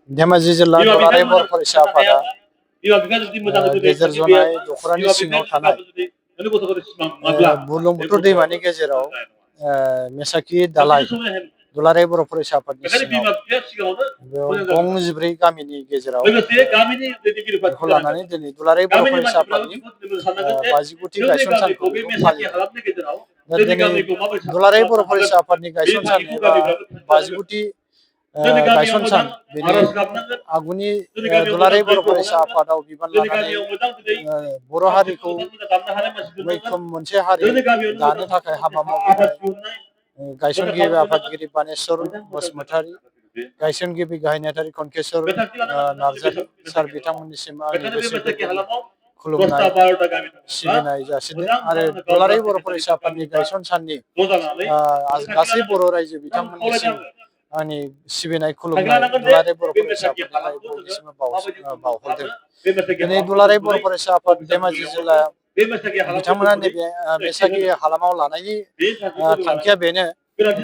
धेमाजि जिल्ला दुलाराय बर' फरायसा आफादा गेजेर जनाय दख'रानि सिङाव थानाय बुरलुंबुथुर दैमानि गेजेराव मेसाखि दालाय दुलाराय बर' फरायसा आफादनि सिङाव बेयाव गं 14 गामिनि गेजेराव बेखौ लानानै दिनै दुलाराय बर' फरायसा आफादनि 50 गायसन सानखौ फालियो। दा दिनै दुलाराय बर' फरायसा आफादनि गायसन सान एबा 50 गायसन सान बेनि आगुनि दुलाराय बर' फरायसा आफादाव बिबान लानानै बर' हारिखौ मैखोम मोनसे हारि दानो थाखाय हाबा मावबोनाय गायसनगिरि आफादगिरि बानेस्वर बसुमतारी, गायसनगिरि गाहाय नेहाथारि खनकेश्वर नार्जारी सार बिथांमोननिसिम आंनि गोसो गोरबोनि खुलुमनाय सिबिनाय जासिदों आरो दुलाराय बर' फरायसा आफादनि गायसन साननि गासै बर' रायजो बिथांमोननिसिम आंनि सिबिनाय खुलुमनाय दुलाराय बर' फरायसा आफादनिफ्राय बयनिसिमबो बावहरदों। दिनै दुलाराय बर' फरायसा आफाद धेमाजि जिल्ला बिथांमोना नैबे मेसाखि हालामाव लानायनि थांखिया बेनो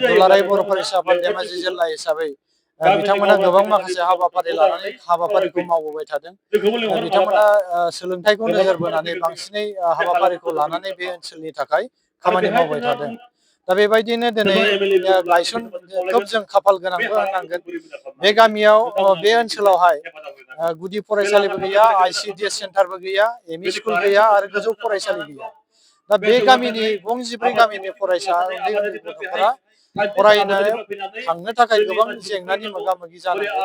दुलाराय बर' फरायसा आफाद धेमाजि जिल्ला हिसाबै बिथांमोना गोबां माखासे हाबाफारि लानानै हाबाफारिखौ मावबोबाय थादों। बिथांमोना सोलोंथाइखौ नोजोर बोनानै बांसिनै हाबाफारिखौ लानानै बे ओनसोलनि थाखाय खामानि मावबाय थादों। दा बेबायदिनो दिनै गायसन खोब जों खाफाल गोनांबो होननांगोन। बे गामियाव बे ओनसोलावहाय गुदि फरायसालिबो गैया, ICDS सेन्टारबो गैया, एमइ स्कुल गैया आरो गोजौ फरायसालि गैया। दा बे गामिनि गं 14 गामिनि फरायसा उन्दै उन्दै गथ'फोरा फरायनो थांनो थाखाय गोबां जेंनानि मोगा मोगि जानांगौ।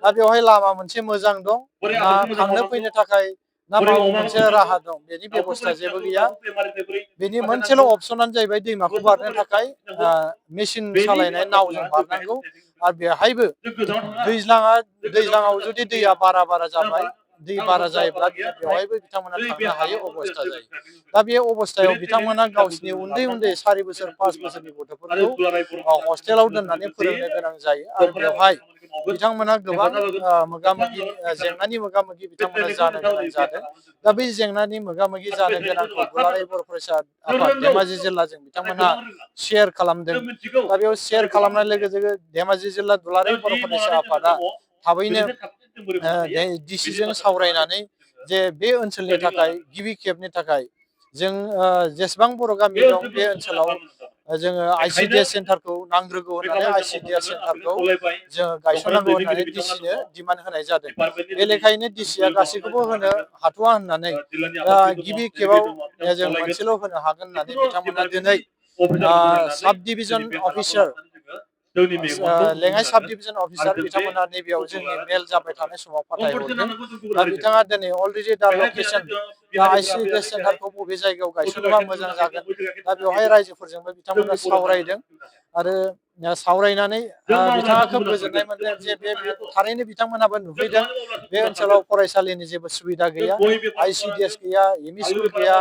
दा बेवहाय लामा मोनसे मोजां दं ना थांनो फैनो थाखाय ना माबा मोनसे राहा दं, बेनि बेबस्था जेबो गैया। बेनि मोनसेल' अपसनानो जाहैबाय दैमाखौ बारनो थाखाय मेसिन सालायनाय नावजों बारनांगौ आरो बेहायबो दैज्लाङाव जुदि दैया बारा जाबाय, दै बारा जायोब्ला बेवहायबो बिथांमोना थांनो हायै अबस्था जायो। दा बे अबस्थायाव बिथांमोना गावसिनि उन्दै उन्दै 4 बोसोर 5 बोसोरनि गथ'फोरखौ हस्टेलाव दोननानै फोरोंनो गोनां जायो आरो बेवहाय बिथांमोना गोबां जेंनानि मोगा मोगि बिथांमोना जानो गोनां जादों। दा बै जेंनानि मोगा मोगि जानो गोनांखौ दुलाराय बर' फरायसा आफाद धेमाजि जिल्लाजों बिथांमोना शेयार खालामदों। दा बेयाव शेयार खालामनाय लोगो लोगो धेमाजि जिल्ला दुलाराय बर' फरायसा आफादा थाबैनो डिसिजों सावरायनानै जे बे ओनसोलनि थाखाय गिबि खेबनि थाखाय जों जेसेबां बर' गामि दं बे ओनसोलाव जोङो ICDS सेन्टारखौ नांग्रोगौ होननानै ICDS सेन्टारखौ जोङो गायसननांगौ होननानै डिसिनो डिमान्ड होनाय जादों। बे लेखायैनो डिसिया गासैखौबो होनो हाथ'वा होननानै गिबि खेबाव जों मोनसेल' होनो हागोन होननानै बिथांमोना दिनै साब डिभिजन अफिसार लेङाइ साब डिभिजन अफिसार बिथांमोना नैबेयाव जोंनि मेल जाबाय थानाय समाव फाथायहरदों। दा बिथाङा दिनै अलरेडि दा लकेसन ICDS सेन्टारखौ बबे जायगायाव गायसनोबा मोजां जागोन, दा बेवहाय रायजोफोरजोंबो बिथांमोना सावरायदों आरो सावरायनानै बिथाङा खोब गोजोननाय मोनदों जे बे थारैनो बिथांमोनाबो नुफैदों बे ओनसोलाव फरायसालिनि जेबो सुबिदा गैया, ICDS गैया, एमइ स्कुल गैया,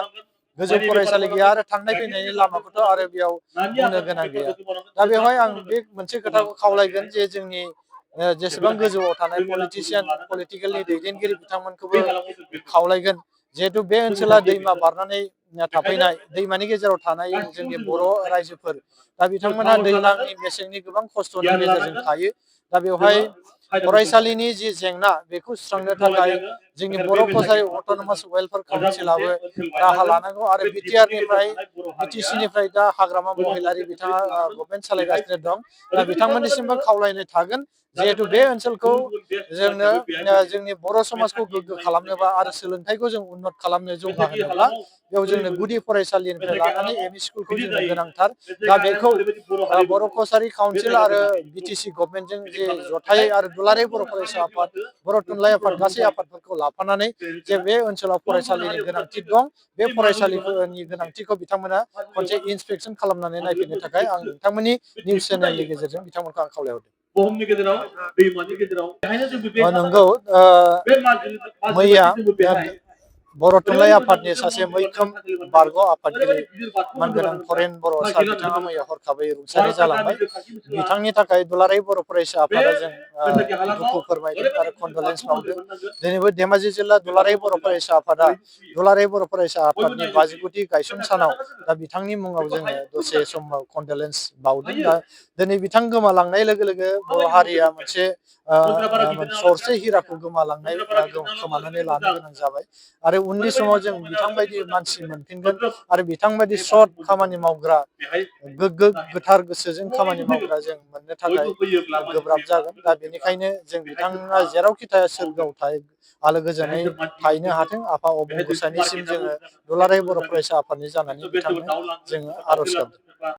गोजौ फरायसालि गैया आरो थांनाय फैनायनि लामाखौथ' आरो बेयाव बुंनो गोनां गैया। दा बेवहाय आं बे मोनसे खोथाखौ खावलायगोन जे जोंनि जेसेबां गोजौआव थानाय पलिटिकेलनि दैदेनगिरि बिथांमोनखौबो खावलायगोन जिहेतु बे ओनसोला दैमा बारनानै थाफैनाय, दैमानि गेजेराव थानाय जोंनि बर' रायजोफोर, दा बिथांमोना दैज्लांनि मेसेंनि गोबां खस्थ'नि गेजेरजों थायो। दा बेवहाय फरायसालिनि जि जेंना बेखौ सुस्रांनो थाखाय जोंनि बर' कसारि अट'नमास वेलफेयार काउन्सिलाबो राहा लानांगौ आरो BTC निफ्राय दा हाग्रामा महिलारि बिथाङा गभर्नमेन्ट सालायगासिनो दं। दा बिथांमोननिसिमबो खावलायनाय थागोन जिहेतु बे ओनसोलखौ जोंनो जोंनि बर' समाजखौ गोग्गो खालामनोबा आरो सोलोंथाइखौ जों उन्नत खालामनो जौगाहोनोब्ला बेयाव जोंनो गुदि फरायसालिनिफ्राय लानानै एमइ स्कुलखौ जोंनो गोनांथार। दा बेखौ बर' कसारि काउन्सिल आरो BTC गभर्नमेन्टजों जे जथायै आरो दुलाराय बर' फरायसा आफाद, बर' थुनलाइ आफाद गासै आफादफोरखौ लाफानानै जे बे ओनसोलाव फरायसालिनि गोनांथि दं, बे फरायसालिफोरनि गोनांथिखौ बिथांमोना खनसे इन्सपेक्सन खालामनानै नायफैनो थाखाय आं नोंथांमोननि निउस चेनेलनि गेजेरजों बिथांमोनखौ आं खावलायहरदों। नंगौ, मैया बर' थुनलाइ आफादनि सासे मैखोम बारग' आफादगिरि मानगोनां फरेन बर' सार बिथाङा मैया हरखाबै रुंसारि जालांबाय। बिथांनि थाखाय दुलाराय बर' फरायसा आफादा जों दुखु फोरमायदों आरो कन्डलेन्स बावदों। दिनैबो धेमाजि जिल्ला दुलाराय बर' फरायसा आफादा दुलाराय बर' फरायसा आफादनि 50 गायसन सानाव दा बिथांनि मुङाव जोङो दसे समाव कन्डलेन्स बावदों। दा दिनै बिथां गोमालांनाय लोगो लोगो बर' हारिया मोनसे सरसे हिराखौ खोमानानै लानो गोनां जाबाय आरो उननि समाव जों बिथांबायदि मानसि मोनफिनगोन आरो बिथांबायदि सत खामानि मावग्रा गोग्गो गोथार गोसोजों खामानि मावग्रा जों मोननो थाखाय गोब्राब जागोन। दा बेनिखायनो जों बिथाङा जेरावखि थाया सोरगोआव थायो आलो गोजोनै थाहैनो हाथों। आफा अबंगसानिसिम जोङो दुलाराय बर' फरायसा आफादनि जानानै बिथांनो जोङो आर'ज गाबदों।